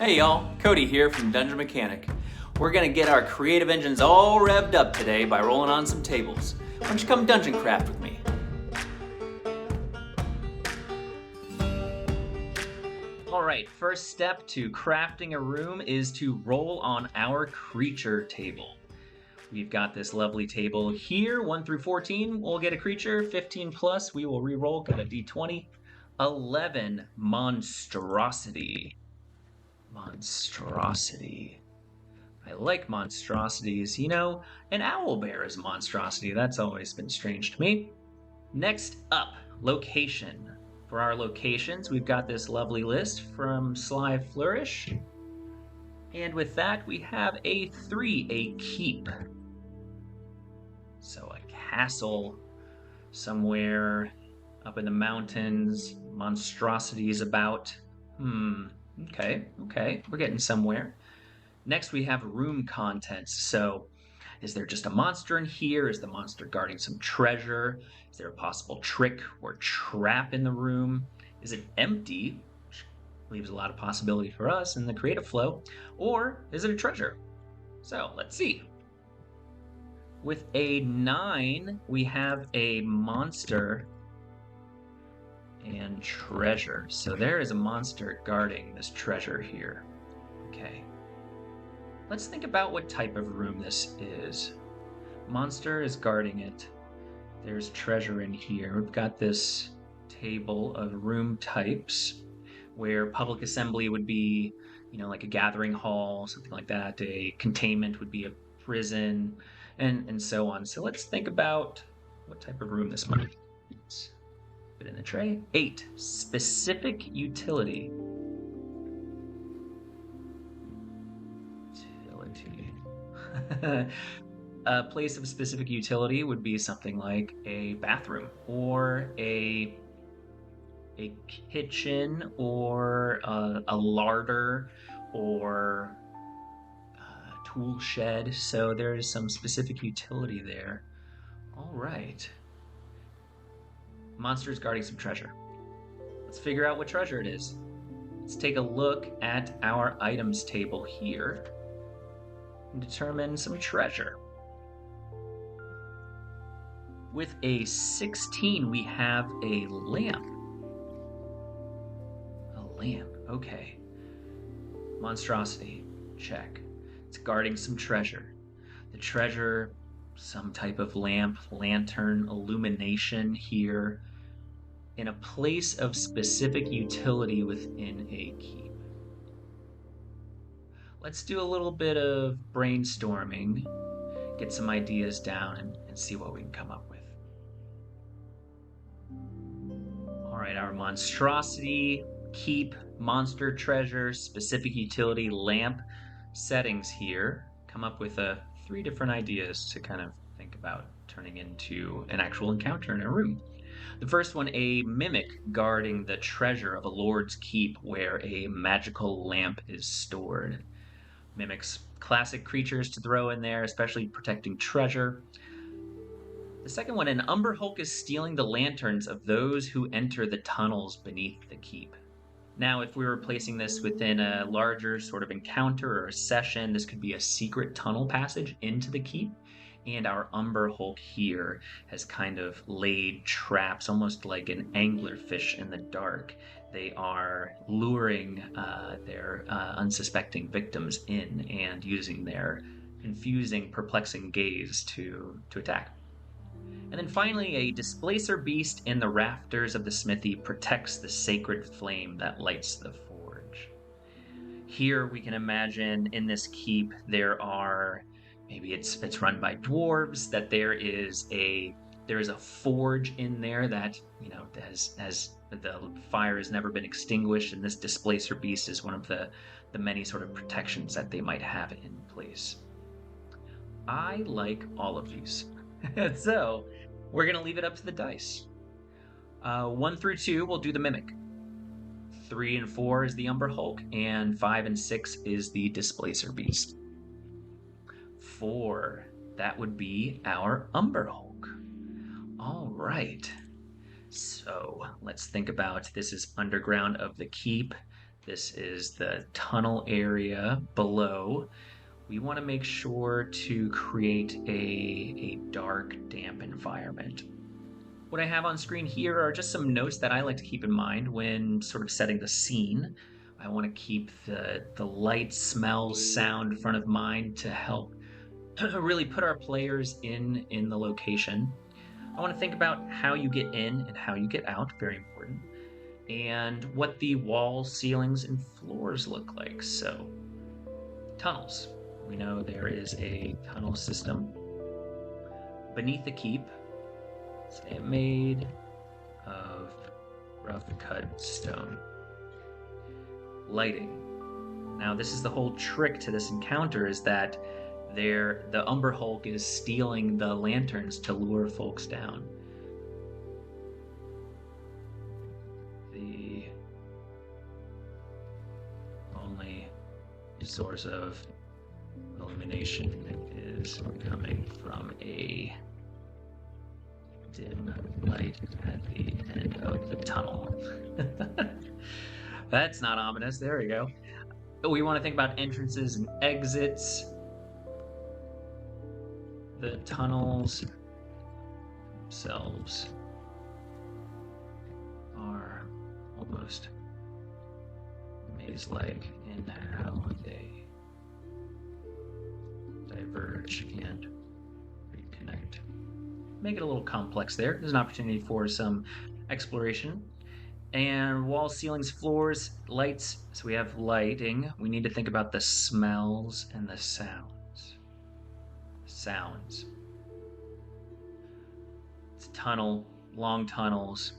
Hey y'all, Cody here from Dungeon Mechanic. We're gonna get our creative engines all revved up today by rolling on some tables. Why don't you come dungeon craft with me? Alright, first step to crafting a room is to roll on our creature table. We've got this lovely table here, 1 through 14, we'll get a creature, 15 plus, we will re-roll, get a d20. 11, Monstrosity. Monstrosity. I like monstrosities. You know, an owlbear is a monstrosity. That's always been strange to me. Next up, location. For our locations, we've got this lovely list from Sly Flourish. And with that, we have a 3, a keep. So a castle somewhere up in the mountains, monstrosities about. Okay, we're getting somewhere. Next, we have room contents. So, is there just a monster in here? Is the monster guarding some treasure? Is there a possible trick or trap in the room? Is it empty, which leaves a lot of possibility for us in the creative flow? Or is it a treasure? So, let's see. With a 9, we have a monster and treasure. So there is a monster guarding this treasure here. Okay. Let's think about what type of room this is. Monster is guarding it. There's treasure in here. We've got this table of room types where public assembly would be, like a gathering hall, something like that. A containment would be a prison, and so on. So let's think about what type of room this might be. Put in the tray. 8, specific utility. A place of specific utility would be something like a bathroom or a kitchen or a larder or a tool shed. So there is some specific utility there. All right. Monsters guarding some treasure. Let's figure out what treasure it is. Let's take a look at our items table here and determine some treasure. With a 16, we have a lamp. A lamp, okay. Monstrosity, check. It's guarding some treasure. The treasure, some type of lamp, lantern, illumination here, in a place of specific utility within a keep. Let's do a little bit of brainstorming, get some ideas down, and see what we can come up with. All right, our monstrosity, keep, monster treasure, specific utility, lamp settings here. Come up with 3 different ideas to kind of think about turning into an actual encounter in a room. The first one, a mimic guarding the treasure of a lord's keep where a magical lamp is stored. Mimics classic creatures to throw in there, especially protecting treasure. The second one, an Umber Hulk is stealing the lanterns of those who enter the tunnels beneath the keep. Now, if we were placing this within a larger sort of encounter or a session, this could be a secret tunnel passage into the keep. And our Umber Hulk here has kind of laid traps, almost like an anglerfish in the dark. They are luring their unsuspecting victims in and using their confusing, perplexing gaze to attack. And then finally, a displacer beast in the rafters of the smithy protects the sacred flame that lights the forge. Here we can imagine in this keep there are, maybe it's run by dwarves, that there is a forge in there that, has the fire has never been extinguished, and this displacer beast is one of the many sort of protections that they might have in place. I like all of these. So we're going to leave it up to the dice. 1 through 2, we'll do the mimic. 3 and 4 is the Umber Hulk, and 5 and 6 is the displacer beast. 4, that would be our Umber Hulk. All right. So let's think about, this is underground of the keep. This is the tunnel area below. We want to make sure to create a dark, damp environment. What I have on screen here are just some notes that I like to keep in mind when sort of setting the scene. I want to keep the light, smells, sound front of mind to help really put our players in the location. I want to think about how you get in and how you get out, very important, and what the walls, ceilings, and floors look like. So, tunnels. We know there is a tunnel system beneath the keep. Say made of rough cut stone. Lighting. Now, this is the whole trick to this encounter, is that the Umber Hulk is stealing the lanterns to lure folks down. The only source of illumination is coming from a dim light at the end of the tunnel. That's not ominous. There we go. We want to think about entrances and exits. The tunnels themselves are almost maze-like in how they diverge and reconnect. Make it a little complex there. There's an opportunity for some exploration. And walls, ceilings, floors, lights. So we have lighting. We need to think about the smells and the sounds. Sounds. It's a tunnel, long tunnels.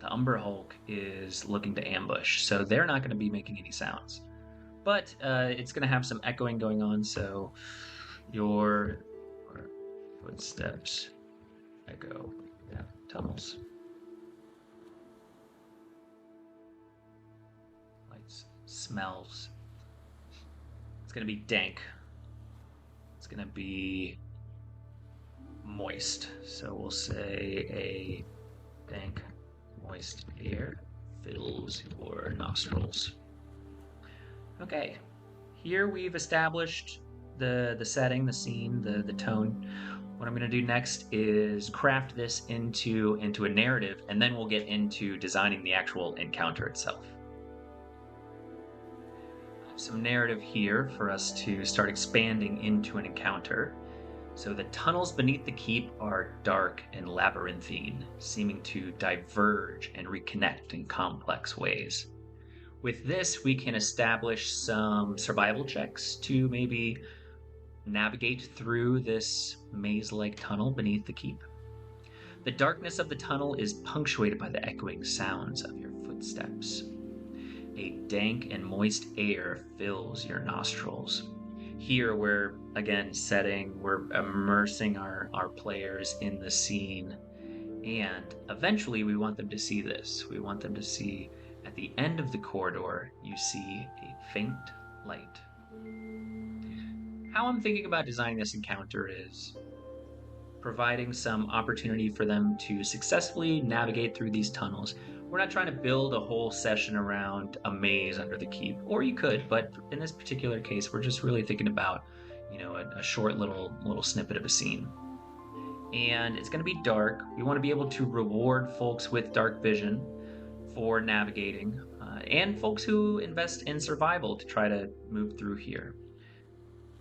The Umber Hulk is looking to ambush, so they're not going to be making any sounds. But it's going to have some echoing going on, so your footsteps echo tunnels. Lights, smells. It's going to be dank. It's going to be moist. So we'll say a dank, moist air fills your nostrils. Okay, here we've established the setting, the scene, the tone. What I'm going to do next is craft this into a narrative, and then we'll get into designing the actual encounter itself. Some narrative here for us to start expanding into an encounter. So the tunnels beneath the keep are dark and labyrinthine, seeming to diverge and reconnect in complex ways. With this, we can establish some survival checks to maybe navigate through this maze-like tunnel beneath the keep. The darkness of the tunnel is punctuated by the echoing sounds of your footsteps. A dank and moist air fills your nostrils. Here we're, again, we're immersing our players in the scene. And eventually we want them to see this. We want them to see at the end of the corridor, you see a faint light. How I'm thinking about designing this encounter is providing some opportunity for them to successfully navigate through these tunnels. We're not trying to build a whole session around a maze under the keep, or you could, but in this particular case, we're just really thinking about, a short little snippet of a scene. And it's going to be dark. We want to be able to reward folks with dark vision for navigating, and folks who invest in survival to try to move through here.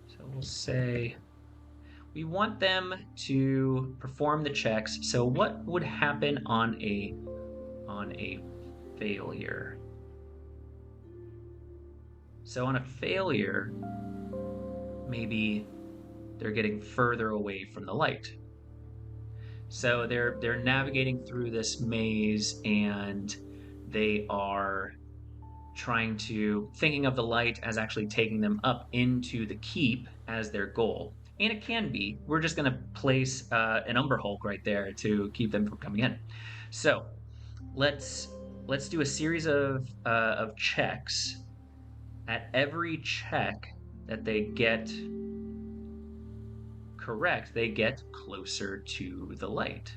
So we'll say we want them to perform the checks. So what would happen on a failure? So on a failure, maybe they're getting further away from the light. So they're navigating through this maze, and they are thinking of the light as actually taking them up into the keep as their goal. And it can be. We're just going to place an Umber Hulk right there to keep them from coming in. So let's do a series of checks. At every check that they get correct, they get closer to the light.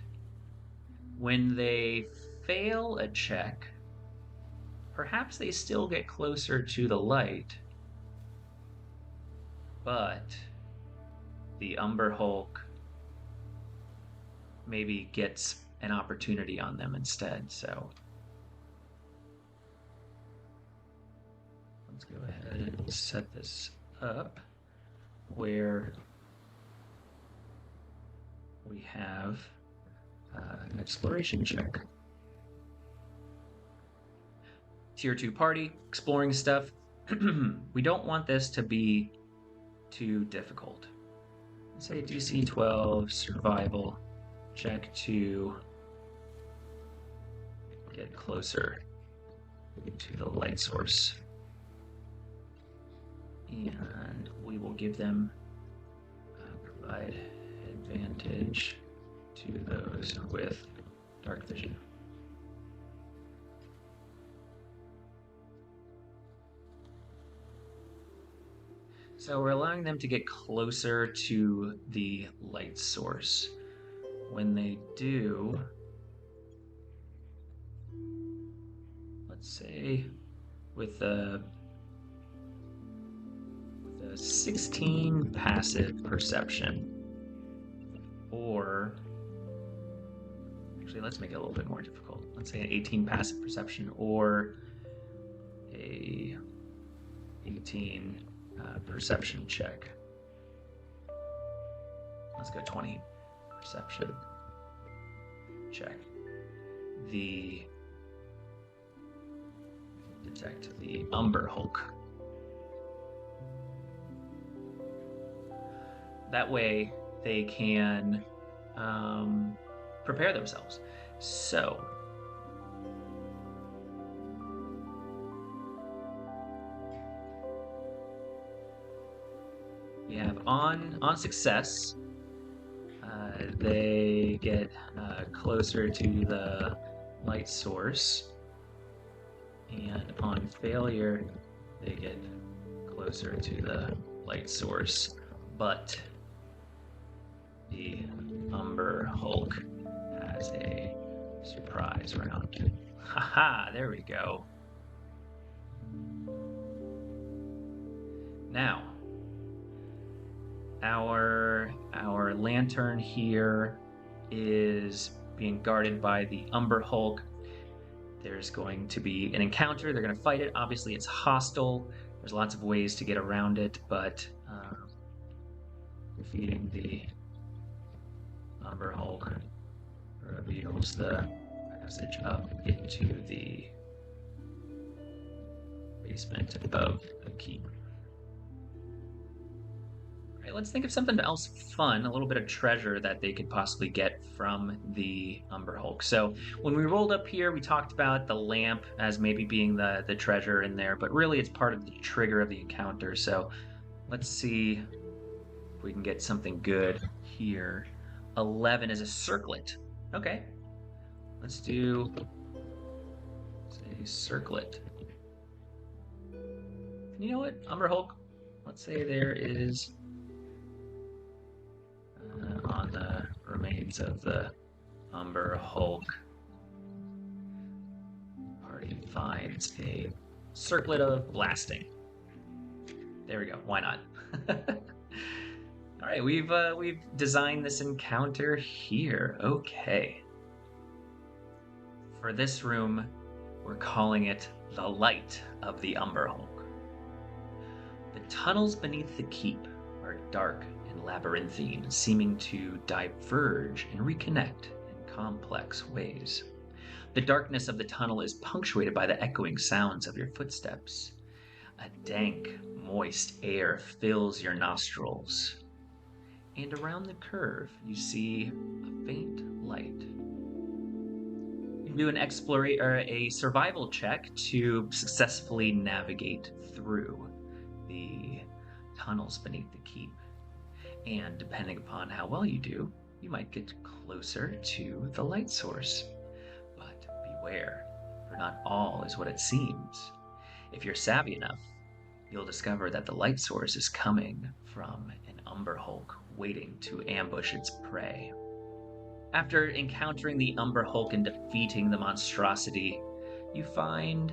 When they fail a check, Perhaps they still get closer to the light, but the Umber Hulk maybe gets an opportunity on them instead. So let's go ahead and set this up where we have an exploration check. Tier 2 party, exploring stuff. We don't want this to be too difficult. Let's say DC 12, survival, check to get closer to the light source. And we will give them provide advantage to those with dark vision. So we're allowing them to get closer to the light source. When they do, let's say with a 16 passive perception, or actually let's make it a little bit more difficult. Let's say an 18 passive perception or a 18 perception check. Let's go 20 perception check. Detect the Umber Hulk. That way they can prepare themselves. So we have on success, they get closer to the light source, and on failure, they get closer to the light source, but the Umber Hulk has a surprise round. Haha, there we go. Now, our lantern here is being guarded by the Umber Hulk. There's going to be an encounter. They're going to fight it. Obviously, it's hostile. There's lots of ways to get around it, but defeating the Umber Hulk reveals the passage up into the basement above the keep. All right, let's think of something else fun, a little bit of treasure that they could possibly get from the Umber Hulk. So when we rolled up here, we talked about the lamp as maybe being the treasure in there, but really it's part of the trigger of the encounter. So let's see if we can get something good here. 11 is a circlet. Okay, let's do, say, circlet. And you know what, Umber Hulk, let's say there is on the remains of the Umber Hulk, party finds a circlet of blasting. There we go. Why not? All right, we've designed this encounter here. Okay. For this room, we're calling it the Light of the Umber Hulk. The tunnels beneath the keep are dark and labyrinthine, seeming to diverge and reconnect in complex ways. The darkness of the tunnel is punctuated by the echoing sounds of your footsteps. A dank, moist air fills your nostrils. And around the curve, you see a faint light. You do a survival check to successfully navigate through the tunnels beneath the keep. And depending upon how well you do, you might get closer to the light source. But beware, for not all is what it seems. If you're savvy enough, you'll discover that the light source is coming from an Umber Hulk waiting to ambush its prey. After encountering the Umber Hulk and defeating the monstrosity, you find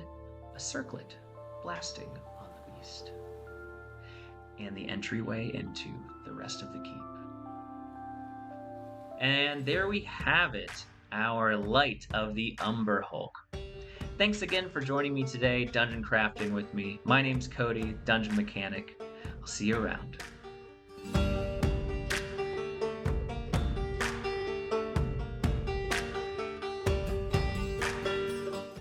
a circlet blasting on the east, and the entryway into the rest of the keep. And there we have it, our Light of the Umber Hulk. Thanks again for joining me today, dungeon crafting with me. My name's Cody, Dungeon Mechanic. I'll see you around.